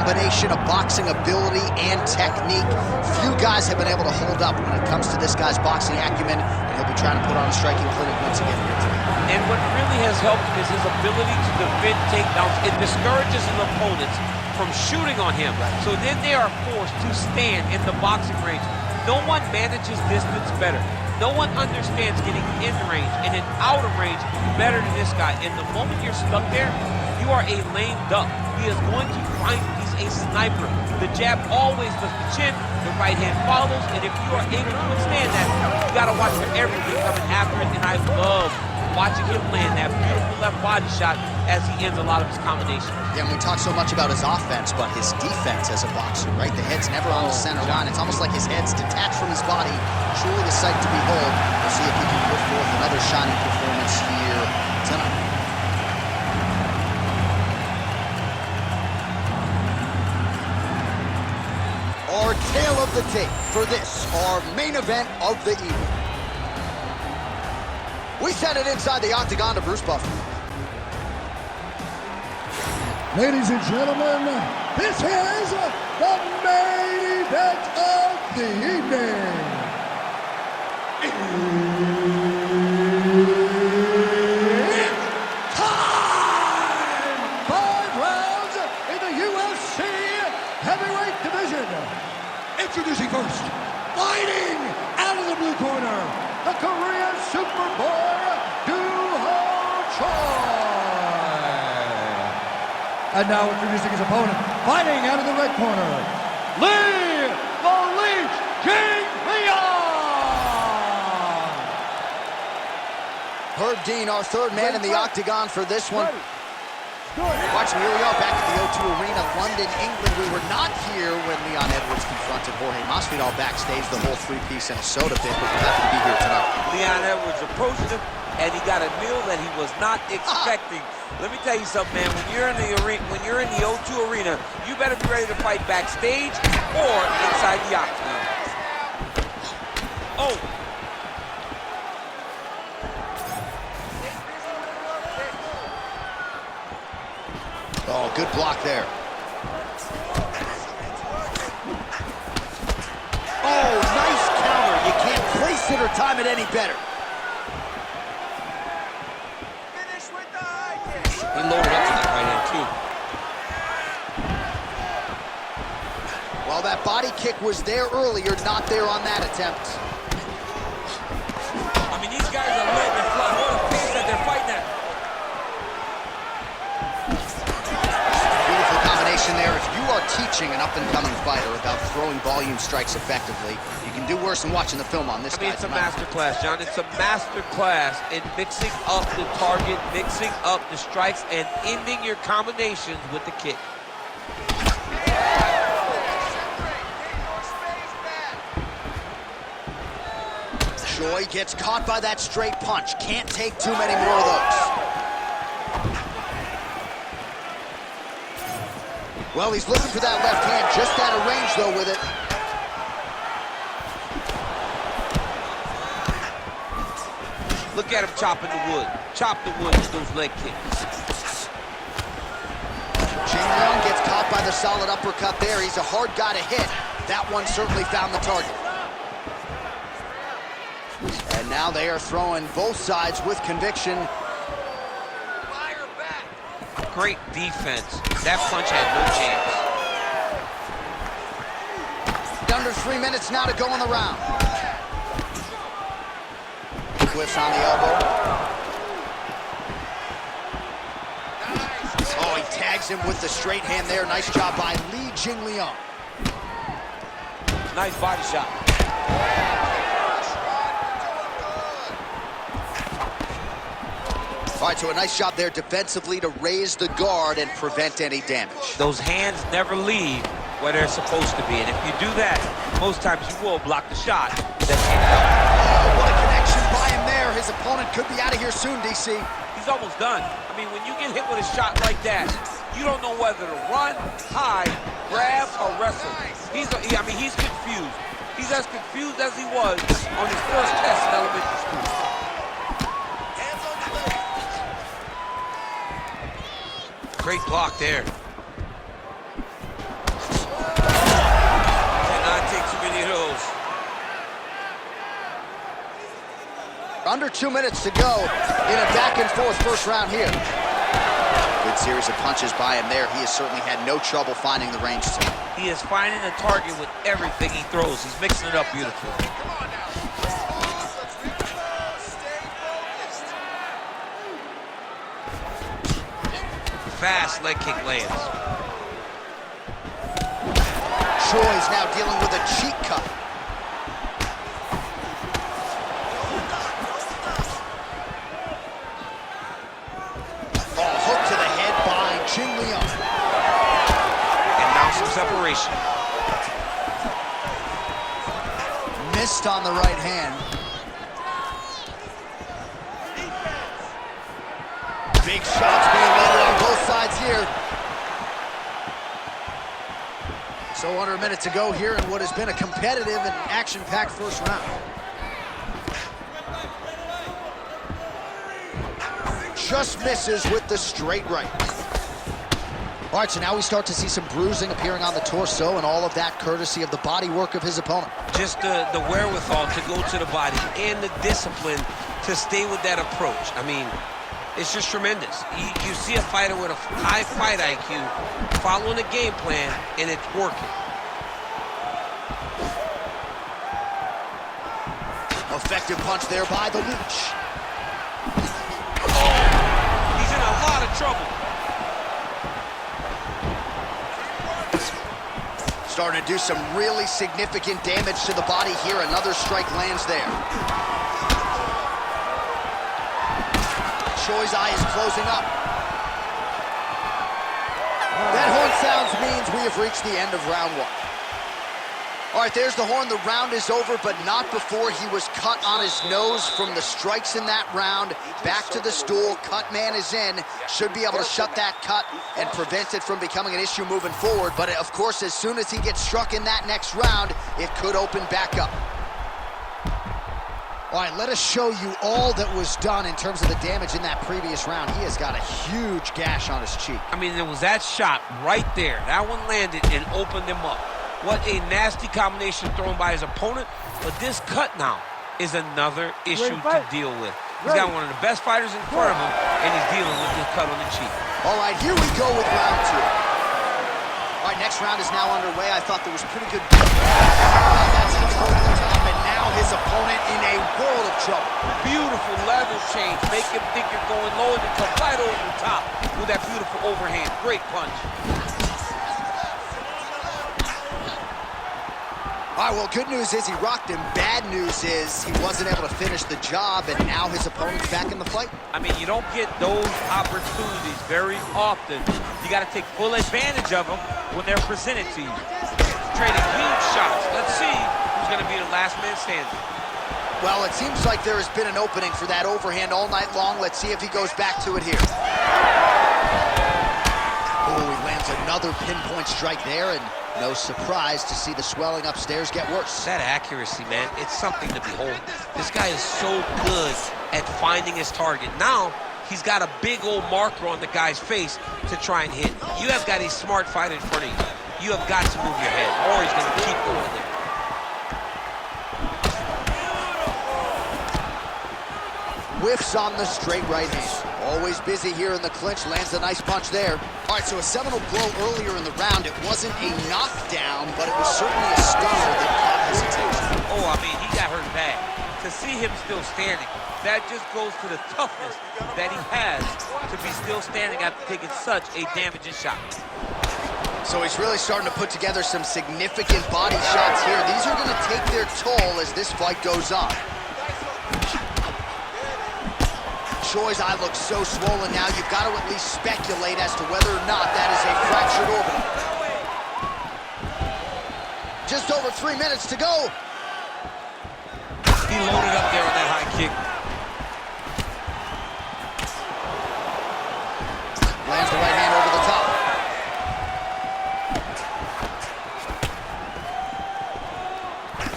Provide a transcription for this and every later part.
combination of boxing ability and technique. Few guys have been able to hold up when it comes to this guy's boxing acumen, and he'll be trying to put on a striking clinic once again. And what really has helped him is his ability to defend takedowns. It discourages his opponents from shooting on him. So then they are forced to stand in the boxing range. No one manages distance better. No one understands getting in range and then out of range better than this guy. And the moment you're stuck there, you are a lame duck. He is going to find he's a sniper. The jab always lifts the chin, the right hand follows, and if you are able to withstand that, you gotta watch for everything coming after it. And I love watching him land that beautiful left body shot as he ends a lot of his combinations. Yeah, and we talk so much about his offense, but his defense as a boxer, right? The head's never on the center line. It's almost like his head's detached from his body. Truly the sight to behold. We'll see if he can put forth another shining performance here tonight. Our tale of the tape for this, our main event of the evening. We send it inside the octagon to Bruce Buffer. Ladies and gentlemen, this is the main event of the evening. It's time! 5 rounds in the UFC heavyweight division. Introducing first, fighting out of the blue corner, the Korean Superboy, And now introducing his opponent, fighting out of the red corner, Lee the Leech King-Leon! Herb Dean, our third man in the octagon for this one. Watch me, here we are back at the O2 Arena, London, England. We were not here when Leon Edwards confronted Jorge Masvidal backstage, the whole three-piece and a soda bit, but we're happy to be here tonight. Leon Edwards approached him, and he got a meal that he was not expecting. Let me tell you something, man. When you're in the arena, when you're in the O2 Arena, you better be ready to fight backstage or inside the octagon. Oh. Oh, good block there. Oh, nice counter. You can't place it or time it any better. He loaded up to that right hand, too. Well, that body kick was there earlier, not there on that attempt. I mean, these guys are letting it fly. What a pace that they're fighting at. Beautiful combination there. If you are teaching an up-and-coming fighter about throwing volume strikes effectively, you can do worse than watching the film on this guy. It's a master class, John. It's a master class in mixing up the target, mixing up the strikes, and ending your combinations with the kick. Choi gets caught by that straight punch. Can't take too many more of those. Well, he's looking for that left hand, just out of range, though, with it. Look at him chopping the wood. Chop the wood with those leg kicks. Jin-Young gets caught by the solid uppercut there. He's a hard guy to hit. That one certainly found the target. And now they are throwing both sides with conviction. Great defense. That punch had no chance. Under 3 minutes now to go in the round. Whiffs on the elbow. Oh, he tags him with the straight hand there. Nice job by Lee Jing-Leon. Nice body shot. All right, so a nice job there defensively to raise the guard and prevent any damage. Those hands never leave where they're supposed to be, and if you do that, most times you will block the shot. Oh, what a connection by him there. His opponent could be out of here soon, DC. He's almost done. I mean, when you get hit with a shot like that, you don't know whether to run, hide, grab, or wrestle. He's confused. He's as confused as he was on his first test in elementary school. Great block there. Under 2 minutes to go in a back-and-forth first round here. Good series of punches by him there. He has certainly had no trouble finding the range. He is finding the target with everything he throws. He's mixing it up beautifully. Fast leg kick lands. Choi's now dealing with a cheek cut. Oh, hook to the head by Jing Liang. And now some separation. Missed on the right hand. Big shots being landed on both sides here. So under a minute to go here in what has been a competitive and action-packed first round. Just misses with the straight right. All right, so now we start to see some bruising appearing on the torso, and all of that courtesy of the body work of his opponent. Just the wherewithal to go to the body and the discipline to stay with that approach. I mean, it's just tremendous. You see a fighter with a high fight IQ following a game plan, and it's working. Effective punch there by the Leech. Oh, he's in a lot of trouble. Starting to do some really significant damage to the body here. Another strike lands there. Choi's eye is closing up. That horn sounds means we have reached the end of round one. All right, there's the horn. The round is over, but not before he was cut on his nose from the strikes in that round. Back to the stool. Cut man is in. Should be able to shut that cut and prevent it from becoming an issue moving forward. But, of course, as soon as he gets struck in that next round, it could open back up. All right, let us show you all that was done in terms of the damage in that previous round. He has got a huge gash on his cheek. I mean, there was that shot right there. That one landed and opened him up. What a nasty combination thrown by his opponent. But this cut now is another issue to deal with. He's got one of the best fighters in front of him, and he's dealing with this cut on the cheek. All right, here we go with round two. All right, next round is now underway. I thought there was pretty good... That's over the top, and now his opponent in a world of trouble. Beautiful level change. Make him think you're going low, and you come right over the top with that beautiful overhand. Great punch. All right, well, good news is he rocked him. Bad news is he wasn't able to finish the job, and now his opponent's back in the fight. I mean, you don't get those opportunities very often. You got to take full advantage of them when they're presented to you. Trading huge shots. Let's see who's going to be the last man standing. Well, it seems like there has been an opening for that overhand all night long. Let's see if he goes back to it here. Oh, he lands another pinpoint strike there, and no surprise to see the swelling upstairs get worse. That accuracy, man, it's something to behold. This guy is so good at finding his target. Now, he's got a big old marker on the guy's face to try and hit. You have got a smart fighter in front of you. You have got to move your head, or he's going to keep going there. Whiffs on the straight right hand. Always busy here in the clinch, lands a nice punch there. All right, so a seminal blow earlier in the round. It wasn't a knockdown, but it was certainly a stunner that caught his attention. Oh, I mean, he got hurt bad. To see him still standing, that just goes to the toughness that he has to be still standing after taking such a damaging shot. So he's really starting to put together some significant body shots here. These are going to take their toll as this fight goes on. Choi's eye looks so swollen now, you've got to at least speculate as to whether or not that is a fractured orbital. Just over 3 minutes to go. He loaded up there on that high kick. Lands the right hand over the top.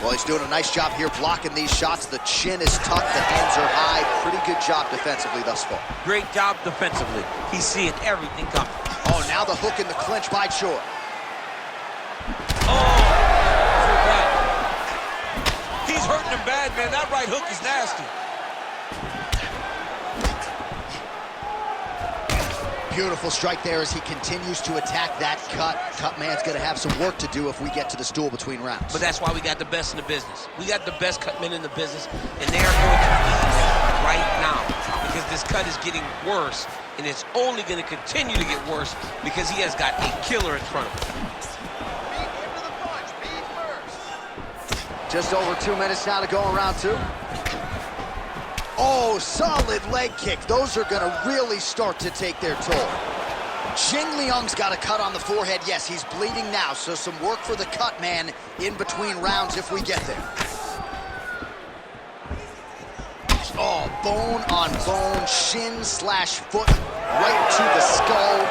Well, he's doing a nice job here blocking these shots. The chin is tucked, the hands are high. Pretty good job defensively thus far. Great job defensively. He's seeing everything coming. Oh, now the hook in the clinch by Choi. Oh, he's hurting him bad, man. That right hook is nasty. Beautiful strike there as he continues to attack that cut. Cut man's gonna have some work to do if we get to the stool between rounds. But that's why we got the best in the business. We got the best cut men in the business, and they are going to lead right now because this cut is getting worse, and it's only going to continue to get worse because he has got a killer in front of him. Just over 2 minutes now to go in round 2. Oh, solid leg kick. Those are gonna really start to take their toll. Jing Liang's got a cut on the forehead. Yes, he's bleeding now, so some work for the cut man in between rounds if we get there. Oh, bone on bone, shin slash foot, right to the skull.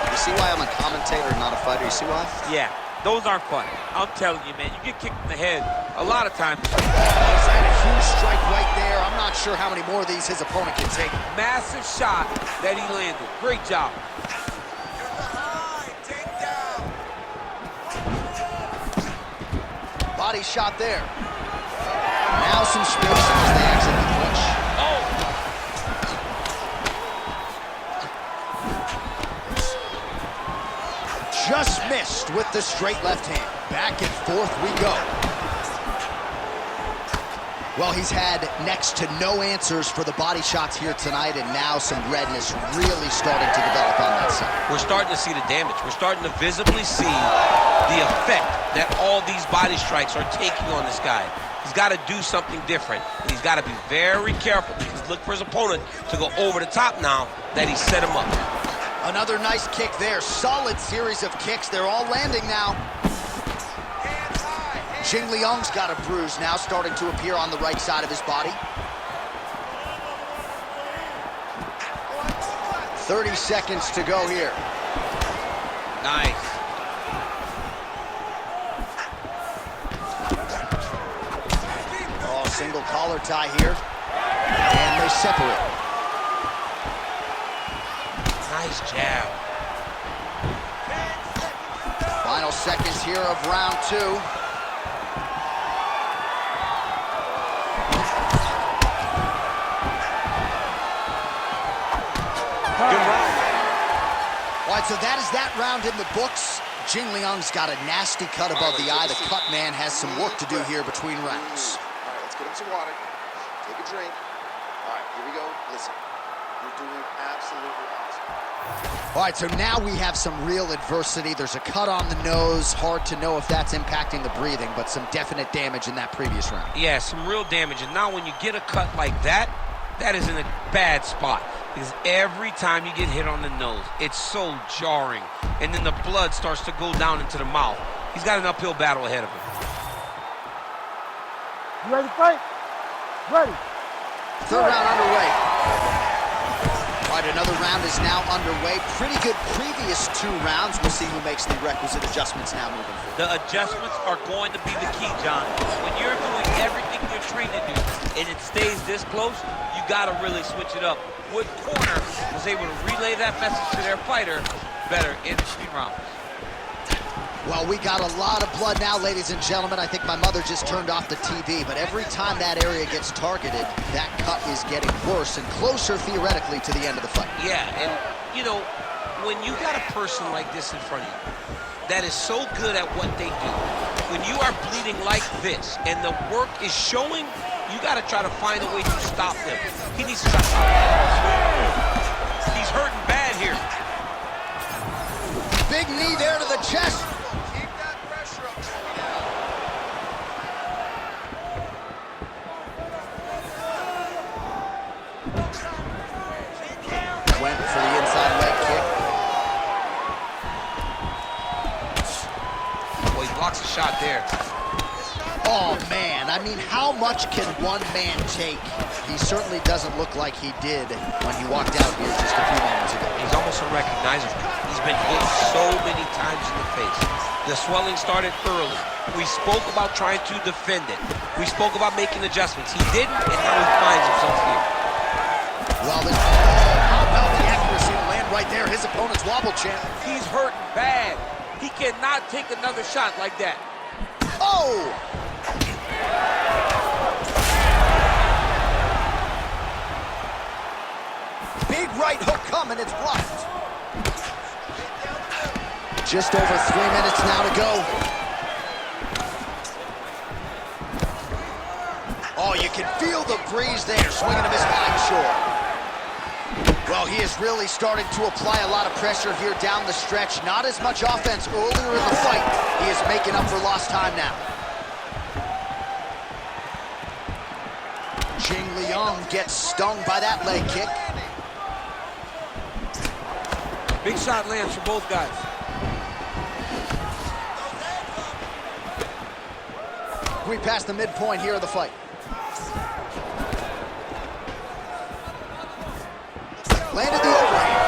You see why I'm a commentator, not a fighter? You see why? Yeah, those aren't fun. I'm telling you, man, you get kicked in the head a lot of times. He's had a huge strike right there. I'm not sure how many more of these his opponent can take. Massive shot that he landed. Great job. Body shot there. Now some space as they exit the clinch. Oh! Just missed with the straight left hand. Back and forth we go. Well, he's had next to no answers for the body shots here tonight, and now some redness really starting to develop on that side. We're starting to see the damage. We're starting to visibly see the effect that all these body strikes are taking on this guy. He's got to do something different, and he's got to be very careful because look for his opponent to go over the top now that he set him up. Another nice kick there. Solid series of kicks. They're all landing now. Jing Liang's got a bruise now starting to appear on the right side of his body. 30 seconds to go here. Nice. Oh, single collar tie here. And they separate. Nice jab. Final seconds here of round 2. All right, so that is that round in the books. Jing Liang's got a nasty cut above the eye. The cut man has some work to do here between rounds. All right, let's get him some water. Take a drink. All right, here we go. Listen, you're doing absolutely awesome. All right, so now we have some real adversity. There's a cut on the nose. Hard to know if that's impacting the breathing, but some definite damage in that previous round. Yeah, some real damage. And now when you get a cut like that, that is in a bad spot. Because every time you get hit on the nose, it's so jarring. And then the blood starts to go down into the mouth. He's got an uphill battle ahead of him. You ready to fight? Ready. Third round underway. All right, another round is now underway. Pretty good previous 2 rounds. We'll see who makes the requisite adjustments now moving forward. The adjustments are going to be the key, John. When you're doing everything you're trained to do and it stays this close, you got to really switch it up. What corner was able to relay that message to their fighter better in between rounds? Well, we got a lot of blood now, ladies and gentlemen. I think my mother just turned off the TV, but every time that area gets targeted, that cut is getting worse and closer, theoretically, to the end of the fight. Yeah, and, you know, when you got a person like this in front of you that is so good at what they do, when you are bleeding like this and the work is showing, you got to try to find a way to stop them. He needs to stop. He's hurting bad here. Big knee there to the chest. Keep that pressure up. Went for the inside leg kick. Boy, he blocks a shot there. Oh, man. I mean, how much can one man take? He certainly doesn't look like he did when he walked out here just a few moments ago. He's almost unrecognizable. He's been hit so many times in the face. The swelling started early. We spoke about trying to defend it. We spoke about making adjustments. He didn't, and now he finds himself here. Well, how about the accuracy to land right there? His opponent's wobble champ. He's hurting bad. He cannot take another shot like that. Oh! Big right hook coming, it's blocked. Just over 3 minutes now to go. Oh, you can feel the breeze there, swinging to miss behind shore. Well, he is really starting to apply a lot of pressure here down the stretch. Not as much offense earlier in the fight. He is making up for lost time now. Jing Liang gets stung by that leg kick. Big shot lands for both guys. We passed the midpoint here of the fight. Landed the overhand.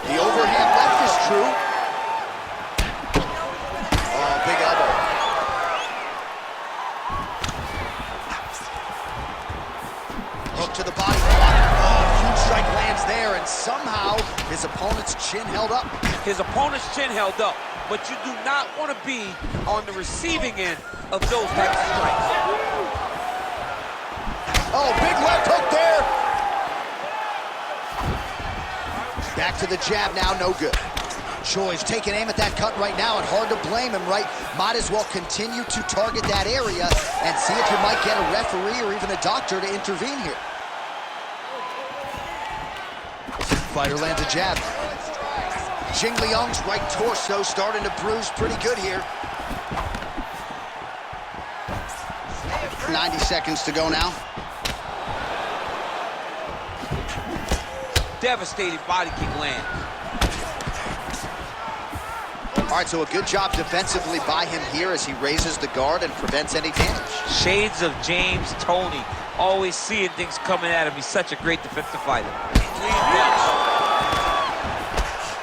The overhand left is true. Oh, big elbow. Hook to the body. Oh, huge strike lands there, and somehow his opponent's chin held up. His opponent's chin held up, but you do not want to be on the receiving end of those types of strikes. Oh, big left hook there. Back to the jab now, no good. Choi's taking aim at that cut right now, and hard to blame him, right? Might as well continue to target that area and see if you might get a referee or even a doctor to intervene here. Fighter lands a jab. Jing Liang's right torso starting to bruise pretty good here. 90 seconds to go now. Devastating body kick lands. All right, so a good job defensively by him here as he raises the guard and prevents any damage. Shades of James Toney. Always seeing things coming at him. He's such a great defensive fighter.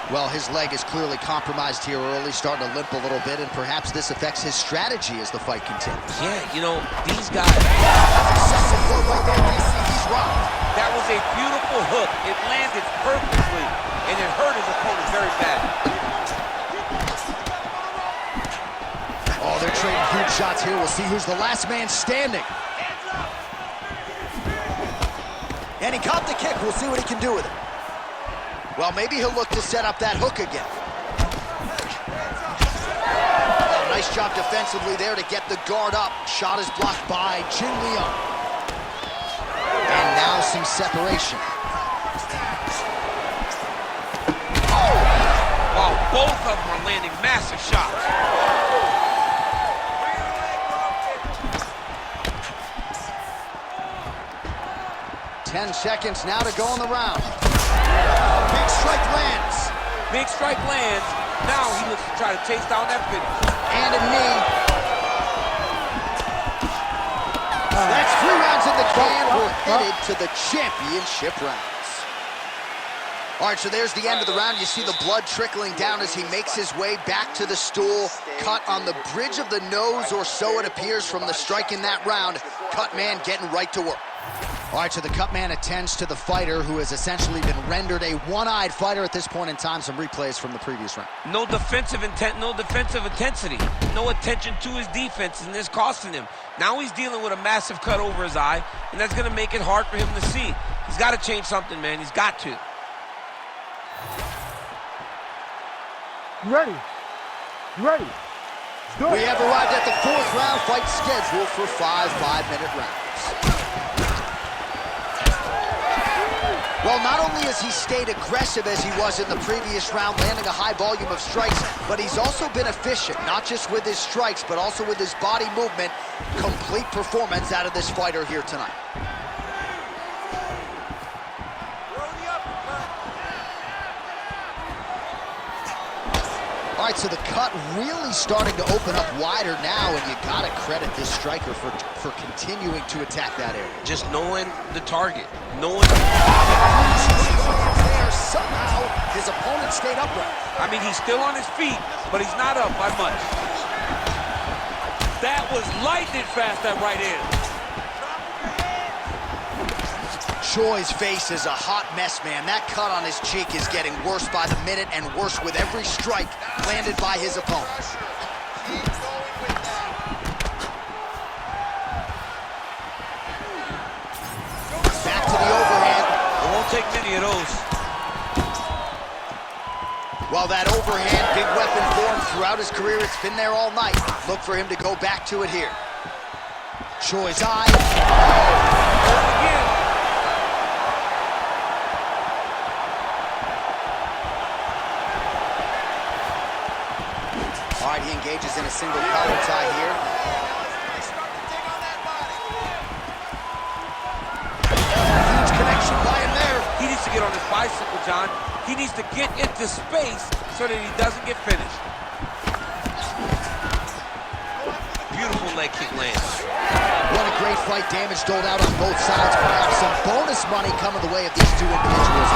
Well, his leg is clearly compromised here early, starting to limp a little bit, and perhaps this affects his strategy as the fight continues. Yeah, you know, these guys... He's rocked. That was a beautiful hook. It landed perfectly, and it hurt his opponent very bad. Oh, they're trading huge shots here. We'll see who's the last man standing. And he caught the kick. We'll see what he can do with it. Well, maybe he'll look to set up that hook again. Oh, nice job defensively there to get the guard up. Shot is blocked by Jing Liang. And now some separation. Oh! Wow, both of them are landing massive shots. Ten seconds now to go in the round. Big strike lands. Big strike lands. Now he looks to try to chase down that finish. And a knee. That's 3 rounds in the can. We're headed to the championship rounds. All right, so there's the end of the round. You see the blood trickling down as he makes his way back to the stool. Cut on the bridge of the nose, or so it appears from the strike in that round. Cut man getting right to work. All right, so the cut man attends to the fighter, who has essentially been rendered a one-eyed fighter at this point in time. Some replays from the previous round. No defensive intent, no defensive intensity. No attention to his defense, and this costing him. Now he's dealing with a massive cut over his eye, and that's going to make it hard for him to see. He's got to change something, man. He's got to. You ready? You ready? Good. We have arrived at the 4th round fight scheduled for 5 5-minute rounds. Well, not only has he stayed aggressive as he was in the previous round, landing a high volume of strikes, but he's also been efficient, not just with his strikes, but also with his body movement. Complete performance out of this fighter here tonight. All right, so the cut really starting to open up wider now, and you got to credit this striker for continuing to attack that area. Just knowing the target, knowing... There, somehow, his opponent stayed upright. I mean, he's still on his feet, but he's not up by much. That was lightning fast, that right hand. Choi's face is a hot mess, man. That cut on his cheek is getting worse by the minute and worse with every strike landed by his opponent. Back to the overhand. It won't take many of those. Well, that overhand big weapon form throughout his career, it's been there all night. Look for him to go back to it here. Choi's eye. Again. All right, he engages in a single collar tie here. Huge connection by him there. He needs to get on his bicycle, John. He needs to get into space so that he doesn't get finished. Beautiful leg kick lands. What a great fight. Damage doled out on both sides. Perhaps some bonus money coming the way of these two individuals.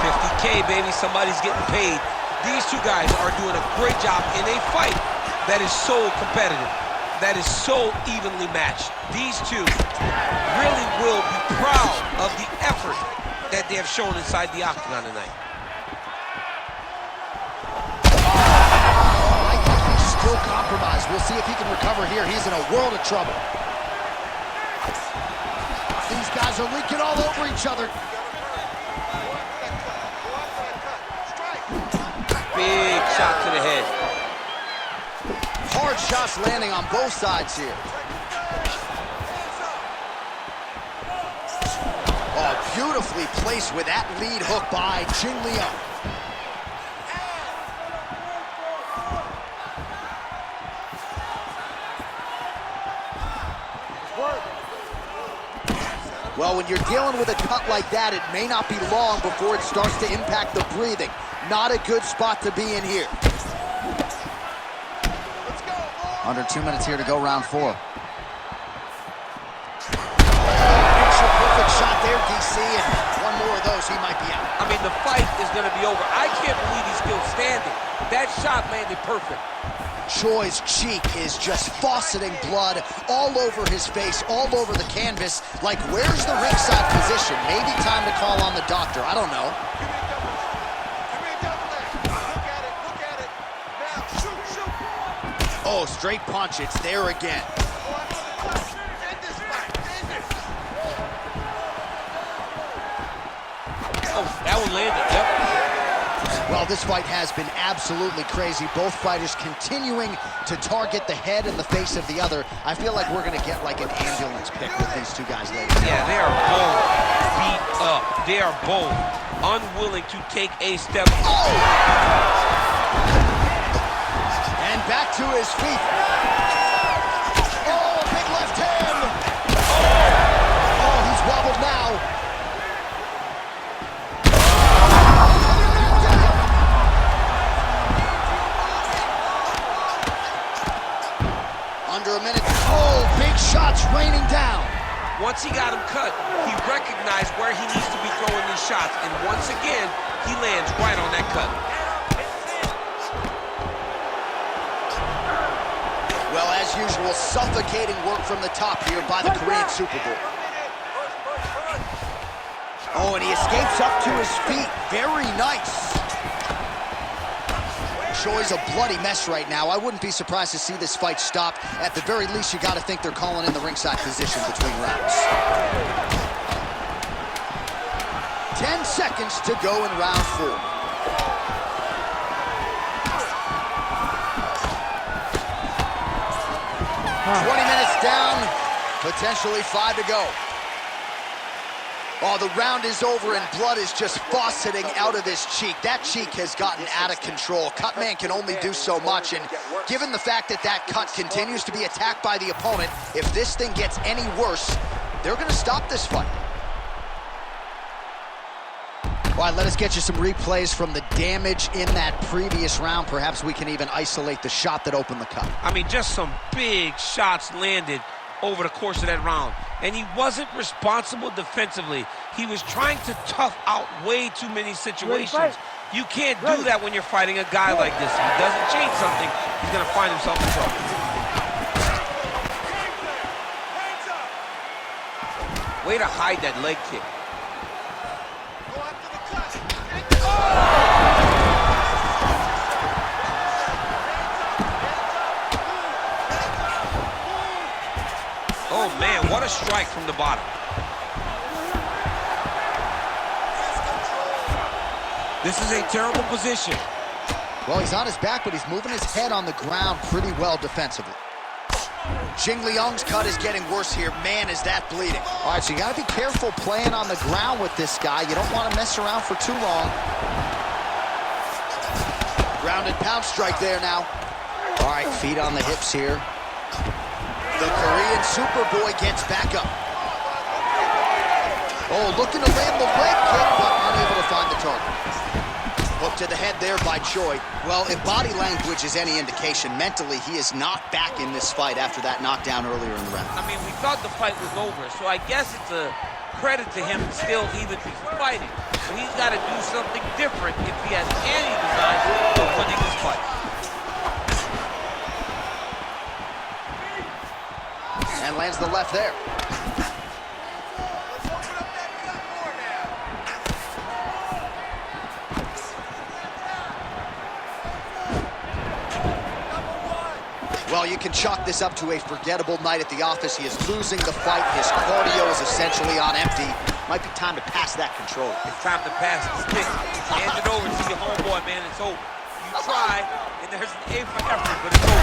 50K, baby. Somebody's getting paid. These two guys are doing a great job in a fight that is so competitive, that is so evenly matched. These two really will be proud of the effort that they have shown inside the octagon tonight. I think he's still compromised. We'll see if he can recover here. He's in a world of trouble. These guys are leaking all over each other. Big shot to the head. Hard shots landing on both sides here. Oh, beautifully placed with that lead hook by Jing Liang. Well, when you're dealing with a cut like that, it may not be long before it starts to impact the breathing. Not a good spot to be in here. Under 2 minutes here to go, round 4. Picture perfect shot there, DC, and one more of those, he might be out. I mean, the fight is going to be over. I can't believe he's still standing. That shot landed perfect. Choi's cheek is just fauceting blood all over his face, all over the canvas. Like, where's the ringside position? Maybe time to call on the doctor. I don't know. Oh, straight punch. It's there again. Oh, that one landed, yep. Well, this fight has been absolutely crazy. Both fighters continuing to target the head and the face of the other. I feel like we're going to get like an ambulance pick with these two guys later. Yeah, they are both beat up. They are both unwilling to take a step. Oh! And back to his feet. Oh, big left hand. Oh, he's wobbled now. Under a minute. Oh, big shots raining down. Once he got him cut, he recognized where he needs to be throwing these shots. And once again, he lands right on that cut. Well, as usual, suffocating work from the top here by the Korean Super Bowl. Oh, and he escapes up to his feet. Very nice. Choi's a bloody mess right now. I wouldn't be surprised to see this fight stop. At the very least, you got to think they're calling in the ringside position between rounds. 10 seconds to go in round 4. Huh. 20 minutes down, potentially 5 to go. Oh, the round is over and blood is just fauceting out of his cheek. That cheek has gotten out of control. Cutman can only do so much, and given the fact that that cut continues to be attacked by the opponent, if this thing gets any worse, they're going to stop this fight. All right, let us get you some replays from the damage in that previous round. Perhaps we can even isolate the shot that opened the cut. I mean, just some big shots landed over the course of that round. And he wasn't responsible defensively. He was trying to tough out way too many situations. You can't do that when you're fighting a guy like this. If he doesn't change something, he's going to find himself in trouble. Way to hide that leg kick. Oh, man, what a strike from the bottom. This is a terrible position. Well, he's on his back, but he's moving his head on the ground pretty well defensively. Jing Liang's cut is getting worse here. Man, is that bleeding. All right, so you got to be careful playing on the ground with this guy. You don't want to mess around for too long. Ground and pound strike there now. All right, feet on the hips here. The Korean Superboy gets back up. Oh, looking to land the leg kick, but unable to find the target. Hook to the head there by Choi. Well, if body language is any indication, mentally he is not back in this fight after that knockdown earlier in the round. I mean, we thought the fight was over, so I guess it's a credit to him to still even be fighting. So he's got to do something different if he has any design of winning this fight. And lands the left there. Well, you can chalk this up to a forgettable night at the office. He is losing the fight. His cardio is essentially on empty. Might be time to pass that control. It's time to pass the stick. Hand it over to your homeboy, man. It's over. You try, and there's an A for effort, but it's over.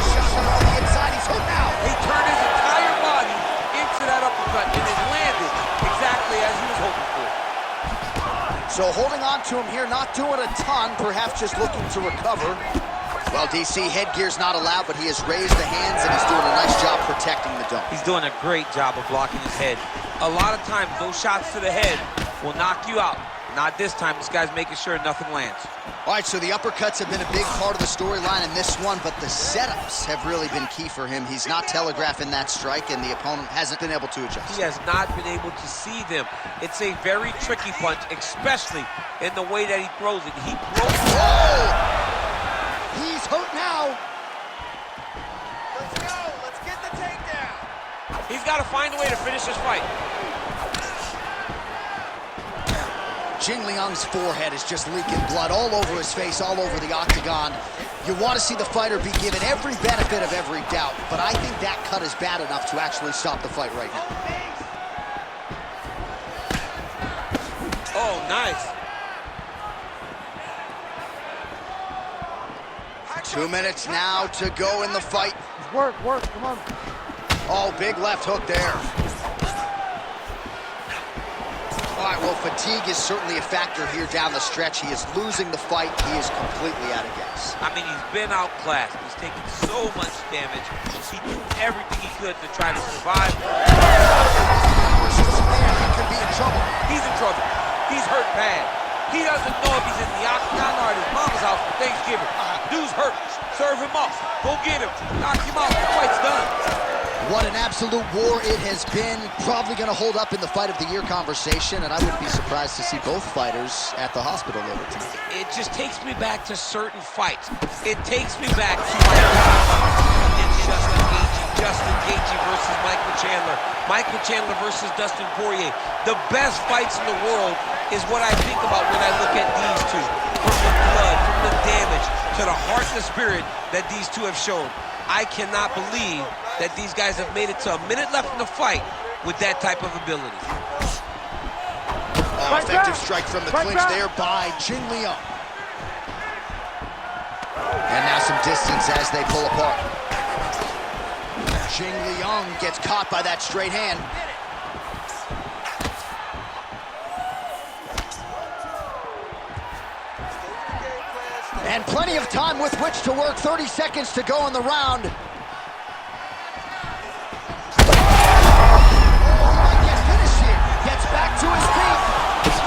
Shot on the inside. He's hooked now. He turned his entire body into that uppercut, and it landed exactly as he was hoping for. So holding on to him here, not doing a ton, perhaps just looking to recover. Well, DC, headgear's not allowed, but he has raised the hands, and he's doing a nice job protecting the dome. He's doing a great job of blocking his head. A lot of times, those shots to the head will knock you out. Not this time. This guy's making sure nothing lands. All right, so the uppercuts have been a big part of the storyline in this one, but the setups have really been key for him. He's not telegraphing that strike, and the opponent hasn't been able to adjust. He has not been able to see them. It's a very tricky punch, especially in the way that he throws it. He throws it. Oh! He's hurt now. Let's go. Let's get the takedown. He's got to find a way to finish this fight. Jing Liang's forehead is just leaking blood all over his face, all over the octagon. You want to see the fighter be given every benefit of every doubt, but I think that cut is bad enough to actually stop the fight right now. Oh, nice. 2 minutes now to go in the fight. Work, come on. Oh, big left hook there. All right, well, fatigue is certainly a factor here down the stretch. He is losing the fight. He is completely out of gas. I mean, he's been outclassed. He's taken so much damage. He did everything he could to try to survive. He could be in trouble. He's in trouble. He's hurt bad. He doesn't know if he's in the octagon or at his mama's house for Thanksgiving. Dude's hurt. Serve him up. Go get him. Knock him out. The fight's done. What an absolute war it has been. Probably going to hold up in the fight of the year conversation, and I wouldn't be surprised to see both fighters at the hospital later tonight. It just takes me back to certain fights. It takes me back to my Justin Gaethje versus Michael Chandler. Michael Chandler versus Dustin Poirier. The best fights in the world is what I think about when I look at these two. From the blood, from the damage, to the heart and the spirit that these two have shown. I cannot believe that these guys have made it to a minute left in the fight with that type of ability. Oh, effective strike from the clinch there by Jing Liang. And now some distance as they pull apart. Jing Liang gets caught by that straight hand. And plenty of time with which to work. 30 seconds to go in the round. Oh, he might get finished here. Gets back to his feet. He's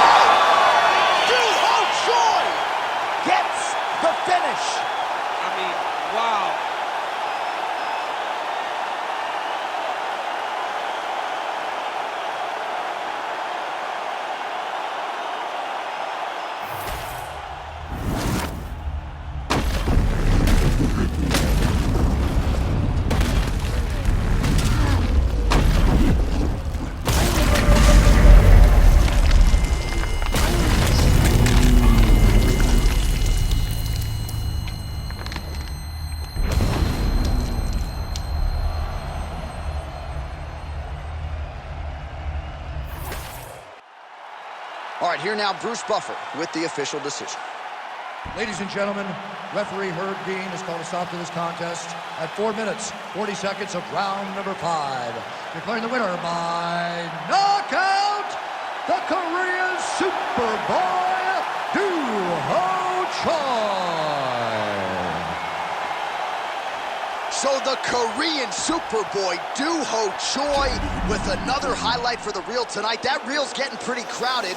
out. Duho Choi gets the finish. I mean, wow. All right, here now, Bruce Buffer with the official decision. Ladies and gentlemen, referee Herb Dean has called a stop to this contest at 4 minutes, 40 seconds of round number 5. Declaring the winner by knockout, the Korean Superboy, Doo-Ho Choi. So the Korean Superboy, Doo-Ho Choi, with another highlight for the reel tonight. That reel's getting pretty crowded.